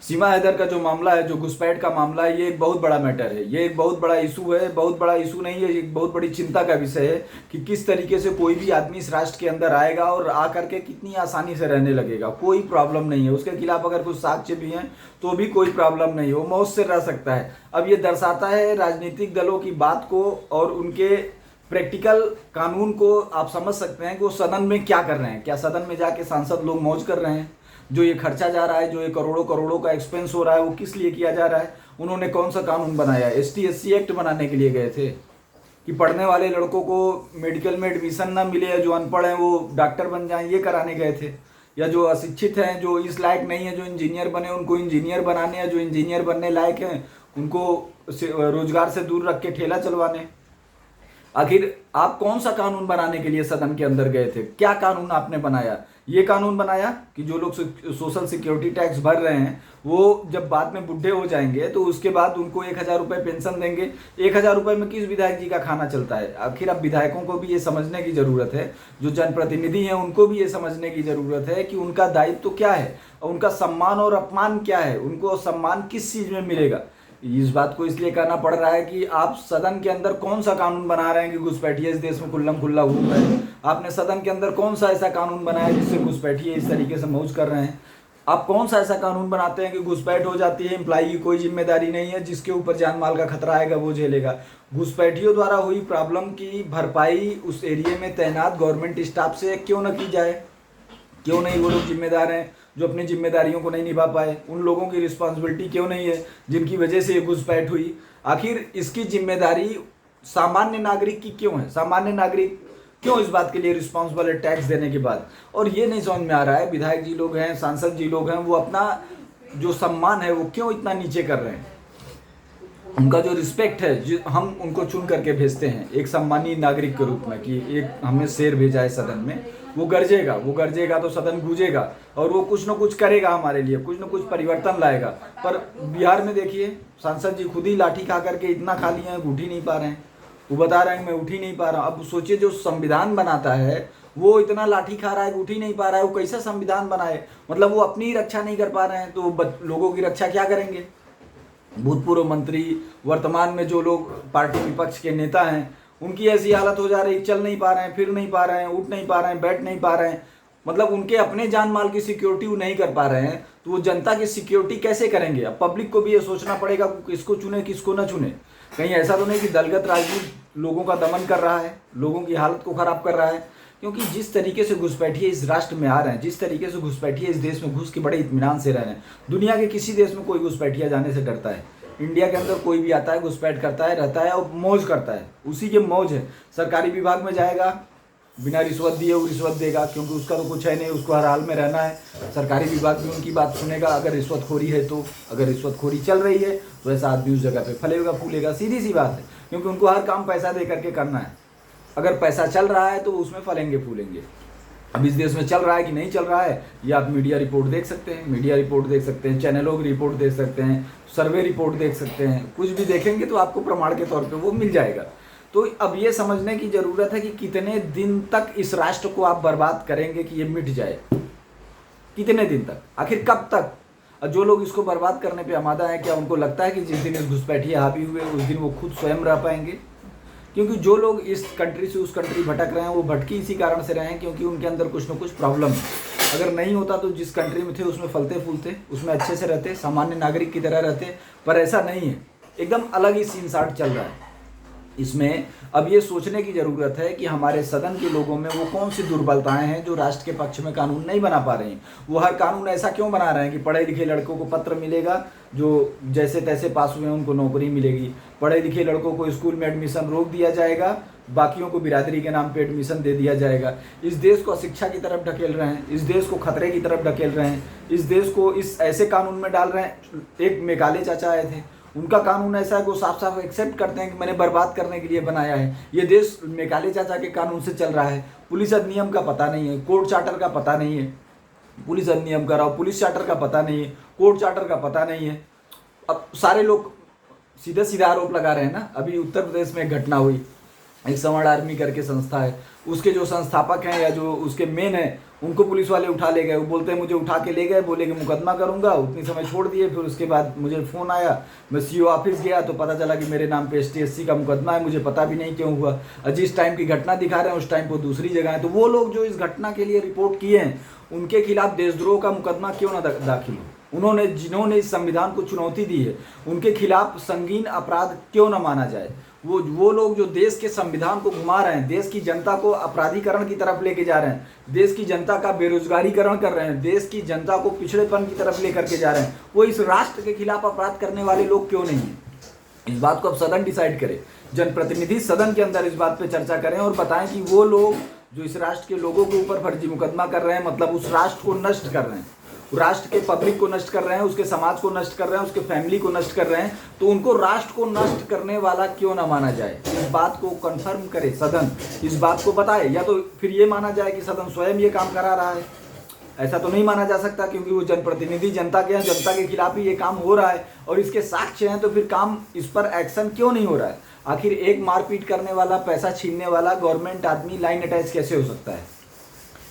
सीमा हैदर का जो मामला है, जो घुसपैठ का मामला है, ये एक बहुत बड़ा मैटर है, ये एक बहुत बड़ा इशू है। बहुत बड़ा इशू नहीं है, ये एक बहुत बड़ी चिंता का विषय है कि किस तरीके से कोई भी आदमी इस राष्ट्र के अंदर आएगा और आकर के कितनी आसानी से रहने लगेगा। कोई प्रॉब्लम नहीं है, उसके खिलाफ अगर कुछ साक्ष्य भी हैं तो भी कोई प्रॉब्लम नहीं है, वो मौज से रह सकता है। अब ये दर्शाता है राजनीतिक दलों की बात को और उनके प्रैक्टिकल कानून को। आप समझ सकते हैं कि वो सदन में क्या कर रहे हैं। क्या सदन में जाके सांसद लोग मौज कर रहे हैं? जो ये खर्चा जा रहा है, जो ये करोड़ों करोड़ों का एक्सपेंस हो रहा है, वो किस लिए किया जा रहा है? उन्होंने कौन सा कानून बनाया? ST SC एक्ट बनाने के लिए गए थे कि पढ़ने वाले लड़कों को मेडिकल में एडमिशन ना मिले, या जो अनपढ़ हैं वो डॉक्टर बन जाएं, ये कराने गए थे? या जो अशिक्षित हैं, जो इस लायक नहीं है जो इंजीनियर बने, उनको इंजीनियर बनाने, या जो इंजीनियर बनने लायक हैं उनको रोजगार से दूर रख के ठेला चलवाने? आखिर आप कौन सा कानून बनाने के लिए सदन के अंदर गए थे? क्या कानून आपने बनाया? ये कानून बनाया कि जो लोग सोशल सिक्योरिटी टैक्स भर रहे हैं वो जब बाद में बुढ़े हो जाएंगे तो उसके बाद उनको 1,000 रुपये पेंशन देंगे। 1,000 रुपये में किस विधायक जी का खाना चलता है? आखिर अब विधायकों को भी ये समझने की जरूरत है, जो जनप्रतिनिधि हैं उनको भी ये समझने की जरूरत है कि उनका दायित्व तो क्या है और उनका सम्मान और अपमान क्या है, उनको सम्मान किस चीज में मिलेगा। इस बात को इसलिए कहना पड़ रहा है कि आप सदन के अंदर कौन सा कानून बना रहे हैं कि घुसपैठिए इस देश में खुल्लम खुल्ला घूम रहे हैं? आपने सदन के अंदर कौन सा ऐसा कानून बनाया जिससे घुसपैठिए इस तरीके से मौज कर रहे हैं? आप कौन सा ऐसा कानून बनाते हैं कि घुसपैठ हो जाती है, एम्प्लॉई की कोई जिम्मेदारी नहीं है, जिसके ऊपर जान माल का खतरा आएगा वो झेलेगा? घुसपैठियों द्वारा हुई प्रॉब्लम की भरपाई उस एरिया में तैनात गवर्नमेंट स्टाफ से क्यों न की जाए? क्यों नहीं? वो लोग जिम्मेदार हैं जो अपनी जिम्मेदारियों को नहीं निभा पाए। उन लोगों की रिस्पॉन्सिबिलिटी क्यों नहीं है जिनकी वजह से ये घुसपैठ हुई? आखिर इसकी जिम्मेदारी सामान्य नागरिक की क्यों है? सामान्य नागरिक क्यों इस बात के लिए रिस्पॉन्सिबल है टैक्स देने के बाद? और ये नहीं समझ में आ रहा है, विधायक जी लोग हैं, सांसद जी लोग हैं, वो अपना जो सम्मान है वो क्यों इतना नीचे कर रहे हैं? उनका जो रिस्पेक्ट है, जो हम उनको चुन करके भेजते हैं एक सम्मानीय नागरिक के रूप में कि एक हमने शेर भेजा है सदन में, वो गरजेगा तो सदन गूंजेगा और वो कुछ न कुछ करेगा हमारे लिए, कुछ न कुछ परिवर्तन लाएगा। पर बिहार में देखिए, सांसद जी खुद ही लाठी खा करके इतना खा लिए हैं, उठ ही नहीं पा रहे हैं। वो बता रहे हैं मैं उठ ही नहीं पा रहा हूँ। अब सोचिए, जो संविधान बनाता है वो इतना लाठी खा रहा है, उठ ही नहीं पा रहा है, वो कैसा संविधान बनाए? मतलब वो अपनी ही रक्षा नहीं कर पा रहे हैं तो लोगों की रक्षा क्या करेंगे? भूतपूर्व मंत्री, वर्तमान में जो लोग पार्टी विपक्ष के नेता हैं, उनकी ऐसी हालत हो जा रही, चल नहीं पा रहे हैं, फिर नहीं पा रहे हैं, उठ नहीं पा रहे हैं, बैठ नहीं पा रहे हैं। मतलब उनके अपने जान माल की सिक्योरिटी वो नहीं कर पा रहे हैं तो वो जनता की सिक्योरिटी कैसे करेंगे? अब पब्लिक को भी ये सोचना पड़ेगा किसको चुने किसको ना चुने। कहीं ऐसा तो नहीं कि दलगत राजनीति लोगों का दमन कर रहा है, लोगों की हालत को खराब कर रहा है? क्योंकि जिस तरीके से घुसपैठिए इस राष्ट्र में आ रहे हैं, जिस तरीके से घुसपैठिए इस देश में घुस के बड़े इत्मीनान से रह रहे हैं, दुनिया के किसी देश में कोई घुसपैठिया जाने से डरता है? इंडिया के अंदर कोई भी आता है, घुसपैठ करता है, रहता है और मौज करता है, उसी के मौज है। सरकारी विभाग में जाएगा, बिना रिश्वत दिए वो रिश्वत देगा, क्योंकि उसका तो कुछ है नहीं, उसको हर हाल में रहना है। सरकारी विभाग भी उनकी बात सुनेगा अगर रिश्वतखोरी है तो। अगर रिश्वतखोरी चल रही है तो ऐसा आदमी उस जगह पे फलेगा फूलेगा, सीधी सी बात है, क्योंकि उनको हर काम पैसा दे करके करना है। अगर पैसा चल रहा है तो उसमें फलेंगे फूलेंगे। अब इस देश में चल रहा है कि नहीं चल रहा है, ये आप मीडिया रिपोर्ट देख सकते हैं, मीडिया रिपोर्ट देख सकते हैं, चैनलों की रिपोर्ट देख सकते हैं, सर्वे रिपोर्ट देख सकते हैं, कुछ भी देखेंगे तो आपको प्रमाण के तौर पे वो मिल जाएगा। तो अब ये समझने की ज़रूरत है कि कितने दिन तक इस राष्ट्र को आप बर्बाद करेंगे कि ये मिट जाए? कितने दिन तक? आखिर कब तक? और जो लोग इसको बर्बाद करने पे आमादा हैं, क्या उनको लगता है कि जिस दिन इस घुसपैठिए हावी हुए उस दिन वो खुद स्वयं रह पाएंगे? क्योंकि जो लोग इस कंट्री से उस कंट्री भटक रहे हैं वो भटकी इसी कारण से रहे हैं क्योंकि उनके अंदर कुछ ना कुछ प्रॉब्लम है। अगर नहीं होता तो जिस कंट्री में थे उसमें फलते फूलते, उसमें अच्छे से रहते, सामान्य नागरिक की तरह रहते, पर ऐसा नहीं है। एकदम अलग ही सीन साट चल रहा है इसमें। अब ये सोचने की ज़रूरत है कि हमारे सदन के लोगों में वो कौन सी दुर्बलताएं हैं जो राष्ट्र के पक्ष में कानून नहीं बना पा रही हैं। वो हर कानून ऐसा क्यों बना रहे हैं कि पढ़े लिखे लड़कों को पत्र मिलेगा, जो जैसे तैसे पास हुए हैं उनको नौकरी मिलेगी, पढ़े लिखे लड़कों को स्कूल में एडमिशन रोक दिया जाएगा, बाकियों को बिरादरी के नाम पे एडमिशन दे दिया जाएगा। इस देश को अशिक्षा की तरफ ढकेल रहे हैं, इस देश को खतरे की तरफ ढकेल रहे हैं, इस देश को इस ऐसे कानून में डाल रहे हैं। एक मेघालय चाचा आए थे, उनका कानून ऐसा है कि वो साफ साफ एक्सेप्ट करते हैं कि मैंने बर्बाद करने के लिए बनाया है। ये देश मेघालय चाचा के कानून से चल रहा है। पुलिस अधिनियम का पता नहीं है, कोर्ट चार्टर का पता नहीं है, पुलिस अधिनियम का रहा, पुलिस चार्टर का पता नहीं है, कोर्ट चार्टर का पता नहीं है। अब सारे लोग सीधा सीधा आरोप लगा रहे हैं ना। अभी उत्तर प्रदेश में एक घटना हुई, एक सवर्ण आर्मी करके संस्था है, उसके जो संस्थापक हैं या जो उसके मेन है, उनको पुलिस वाले उठा ले गए। वो बोलते हैं मुझे उठा के ले गए, बोले कि मुकदमा करूंगा, उतनी समय छोड़ दिए। फिर उसके बाद मुझे फ़ोन आया, मैं सीओ ऑफिस गया तो पता चला कि मेरे नाम पे ST/SC का मुकदमा है, मुझे पता भी नहीं क्यों हुआ। और जिस टाइम की घटना दिखा रहे हैं उस टाइम पर दूसरी जगह है। तो वो लोग जो इस घटना के लिए रिपोर्ट किए हैं, उनके खिलाफ देशद्रोह का मुकदमा क्यों ना दाखिल हो? जिन्होंने इस संविधान को चुनौती दी है, उनके खिलाफ संगीन अपराध क्यों ना माना जाए? वो लोग जो देश के संविधान को घुमा रहे हैं, देश की जनता को अपराधीकरण की तरफ लेके जा रहे हैं, देश की जनता का बेरोजगारीकरण कर रहे हैं, देश की जनता को पिछड़ेपन की तरफ लेकर के जा रहे हैं, वो इस राष्ट्र के खिलाफ अपराध करने वाले लोग क्यों नहीं हैं? इस बात को अब सदन डिसाइड करे, जनप्रतिनिधि सदन के अंदर इस बात पे चर्चा करें और बताएं कि वो लोग जो इस राष्ट्र के लोगों के ऊपर फर्जी मुकदमा कर रहे हैं, मतलब उस राष्ट्र को नष्ट कर रहे हैं, राष्ट्र के पब्लिक को नष्ट कर रहे हैं, उसके समाज को नष्ट कर रहे हैं, उसके फैमिली को नष्ट कर रहे हैं, तो उनको राष्ट्र को नष्ट करने वाला क्यों ना माना जाए? इस बात को कंफर्म करे सदन, इस बात को बताए। या तो फिर ये माना जाए कि सदन स्वयं ये काम करा रहा है। ऐसा तो नहीं माना जा सकता, क्योंकि वो जनप्रतिनिधि जनता के हैं, जनता के खिलाफ ही ये काम हो रहा है और इसके साक्ष्य हैं, तो फिर काम इस पर एक्शन क्यों नहीं हो रहा है? आखिर एक मारपीट करने वाला, पैसा छीनने वाला गवर्नमेंट आदमी लाइन अटैच कैसे हो सकता है?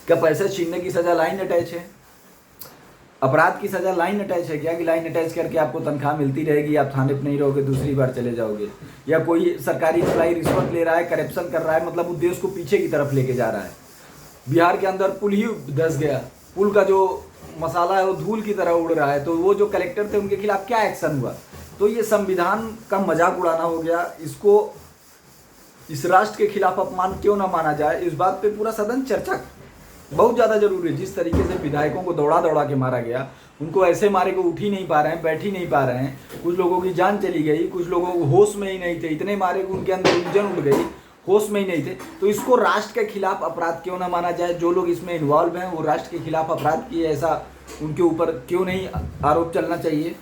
क्या पैसे छीनने की सजा लाइन अटैच है? अपराध की सजा लाइन अटैच है क्या? कि लाइन अटैच करके आपको तनख्वाह मिलती रहेगी, आप थाने पर नहीं रहोगे, दूसरी बार चले जाओगे? या कोई सरकारी एम्प्लॉई रिश्वत ले रहा है, करप्शन कर रहा है, मतलब उद्देश्य को पीछे की तरफ लेके जा रहा है। बिहार के अंदर पुल ही धंस गया, पुल का जो मसाला है वो धूल की तरह उड़ रहा है, तो वो जो कलेक्टर थे उनके खिलाफ क्या एक्शन हुआ? तो ये संविधान का मजाक उड़ाना हो गया। इसको इस राष्ट्र के खिलाफ अपमान क्यों ना माना जाए, इस बात पे पूरा सदन चर्चा बहुत ज़्यादा जरूरी है। जिस तरीके से विधायकों को दौड़ा दौड़ा के मारा गया, उनको ऐसे मारे को उठ ही नहीं पा रहे हैं, बैठ ही नहीं पा रहे हैं, कुछ लोगों की जान चली गई, कुछ लोगों को होश में ही नहीं थे, इतने मारे को उनके अंदर उलझन उड़ गई, होश में ही नहीं थे। तो इसको राष्ट्र के खिलाफ अपराध क्यों ना माना जाए? जो लोग इसमें इन्वॉल्व हैं वो राष्ट्र के खिलाफ अपराध किए, ऐसा उनके ऊपर क्यों नहीं आरोप चलना चाहिए?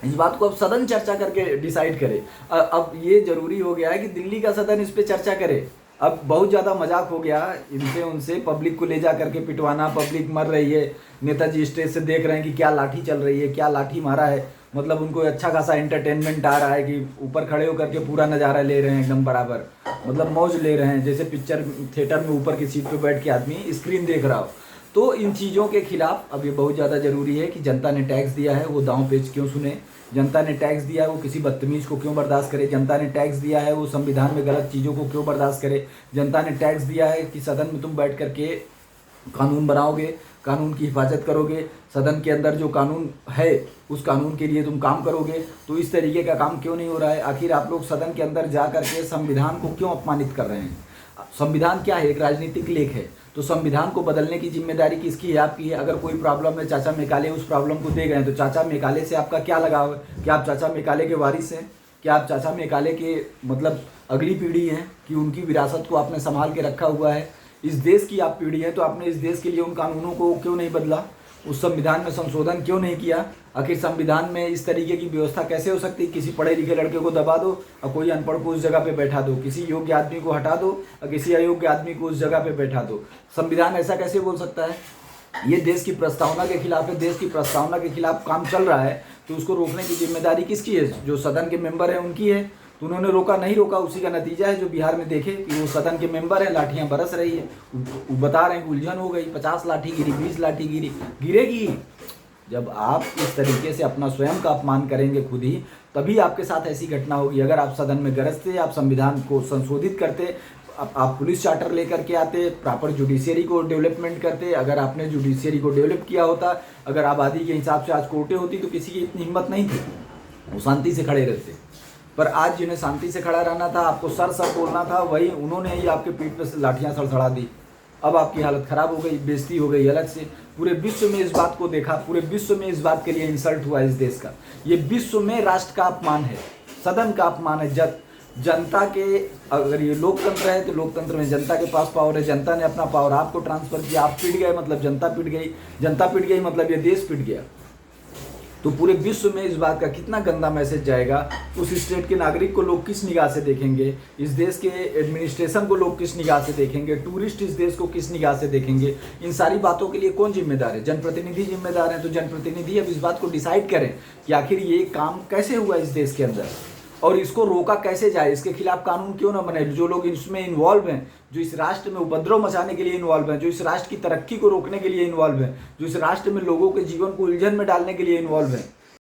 इस बात को अब सदन चर्चा करके डिसाइड करे। अब ये जरूरी हो गया है कि दिल्ली का सदन इस पे चर्चा करे। अब बहुत ज़्यादा मजाक हो गया इनसे उनसे, पब्लिक को ले जा करके पिटवाना, पब्लिक मर रही है, नेताजी स्टेज से देख रहे हैं कि क्या लाठी चल रही है, क्या लाठी मारा है, मतलब उनको अच्छा खासा एंटरटेनमेंट आ रहा है कि ऊपर खड़े होकर के पूरा नज़ारा ले रहे हैं एकदम बराबर, मतलब मौज ले रहे हैं, जैसे पिक्चर थिएटर में ऊपर की सीट पे बैठ के आदमी स्क्रीन देख रहा हो। तो इन चीज़ों के खिलाफ अब ये बहुत ज़्यादा ज़रूरी है कि जनता ने टैक्स दिया है वो दांव पेच क्यों सुने, जनता ने टैक्स दिया है वो किसी बदतमीज को क्यों बर्दाश्त करे, जनता ने टैक्स दिया है वो संविधान में गलत चीज़ों को क्यों बर्दाश्त करे, जनता ने टैक्स दिया है कि सदन में तुम बैठ करके कानून बनाओगे, कानून की हिफाजत करोगे, सदन के अंदर जो कानून है उस कानून के लिए तुम काम करोगे। तो इस तरीके का काम क्यों नहीं हो रहा है? आखिर आप लोग सदन के अंदर जा करके संविधान को क्यों अपमानित कर रहे हैं? संविधान क्या है? एक राजनीतिक लेख है, तो संविधान को बदलने की जिम्मेदारी किसकी है? आपकी है। अगर कोई प्रॉब्लम है, चाचा मेकाले उस प्रॉब्लम को दे गए, तो चाचा मेकाले से आपका क्या लगाव है? क्या आप चाचा मेकाले के वारिस हैं? क्या आप चाचा मेकाले के मतलब अगली पीढ़ी हैं कि उनकी विरासत को आपने संभाल के रखा हुआ है? इस देश की आप पीढ़ी है, तो आपने इस देश के लिए उन कानूनों को क्यों नहीं बदला? उस संविधान में संशोधन क्यों नहीं किया? आखिर संविधान में इस तरीके की व्यवस्था कैसे हो सकती है? किसी पढ़े लिखे लड़के को दबा दो और कोई अनपढ़ को उस जगह पे बैठा दो, किसी योग्य आदमी को हटा दो और किसी अयोग्य आदमी को उस जगह पे बैठा दो। संविधान ऐसा कैसे बोल सकता है? ये देश की प्रस्तावना के खिलाफ है, देश की प्रस्तावना के खिलाफ काम चल रहा है, तो उसको रोकने की जिम्मेदारी किसकी है? जो सदन के मेंबर हैं उनकी है। तो उन्होंने रोका नहीं रोका, उसी का नतीजा है जो बिहार में देखे कि वो सदन के मेंबर हैं, लाठियां बरस रही है, वो बता रहे हैं कि उलझन हो गई, 50 लाठी गिरी, 20 लाठी गिरी, गिरेगी। जब आप इस तरीके से अपना स्वयं का अपमान करेंगे खुद ही, तभी आपके साथ ऐसी घटना होगी। अगर आप सदन में गरजते, आप संविधान को संशोधित करते, आप पुलिस चार्टर लेकर के आते, प्रॉपर जुडिशियरी को डेवलपमेंट करते, अगर आपने जुडिशियरी को डेवलप किया होता, अगर आबादी के हिसाब से आज कोर्टें होती, तो किसी की इतनी हिम्मत नहीं थी, वो शांति से खड़े रहते। पर आज जिन्हें शांति से खड़ा रहना था, आपको सर बोलना था, वही उन्होंने ही आपके पीठ पे लाठियां सड़सड़ा दी। अब आपकी हालत खराब हो गई, बेइज्जती हो गई अलग से। पूरे विश्व में इस बात को देखा, पूरे विश्व में इस बात के लिए इंसल्ट हुआ इस देश का। ये विश्व में राष्ट्र का अपमान है, सदन का अपमान है। जनता के, अगर ये लोकतंत्र है तो लोकतंत्र में जनता के पास पावर है, जनता ने अपना पावर आपको ट्रांसफर किया, आप पिट गए मतलब जनता पिट गई, जनता पिट गई मतलब ये देश पिट गया। तो पूरे विश्व में इस बात का कितना गंदा मैसेज जाएगा। उस स्टेट के नागरिक को लोग किस निगाह से देखेंगे, इस देश के एडमिनिस्ट्रेशन को लोग किस निगाह से देखेंगे, टूरिस्ट इस देश को किस निगाह से देखेंगे। इन सारी बातों के लिए कौन जिम्मेदार है? जनप्रतिनिधि जिम्मेदार हैं। तो जनप्रतिनिधि अब इस बात को डिसाइड करें कि आखिर ये काम कैसे हुआ इस देश के अंदर। और इसको रोका कैसे जाए, इसके खिलाफ कानून क्यों ना बने। जो लोग इसमें इन्वॉल्व हैं, जो इस राष्ट्र में उपद्रव मचाने के लिए इन्वॉल्व हैं, जो इस राष्ट्र की तरक्की को रोकने के लिए इन्वॉल्व हैं, जो इस राष्ट्र में लोगों के जीवन को उलझन में डालने के लिए इन्वॉल्व हैं,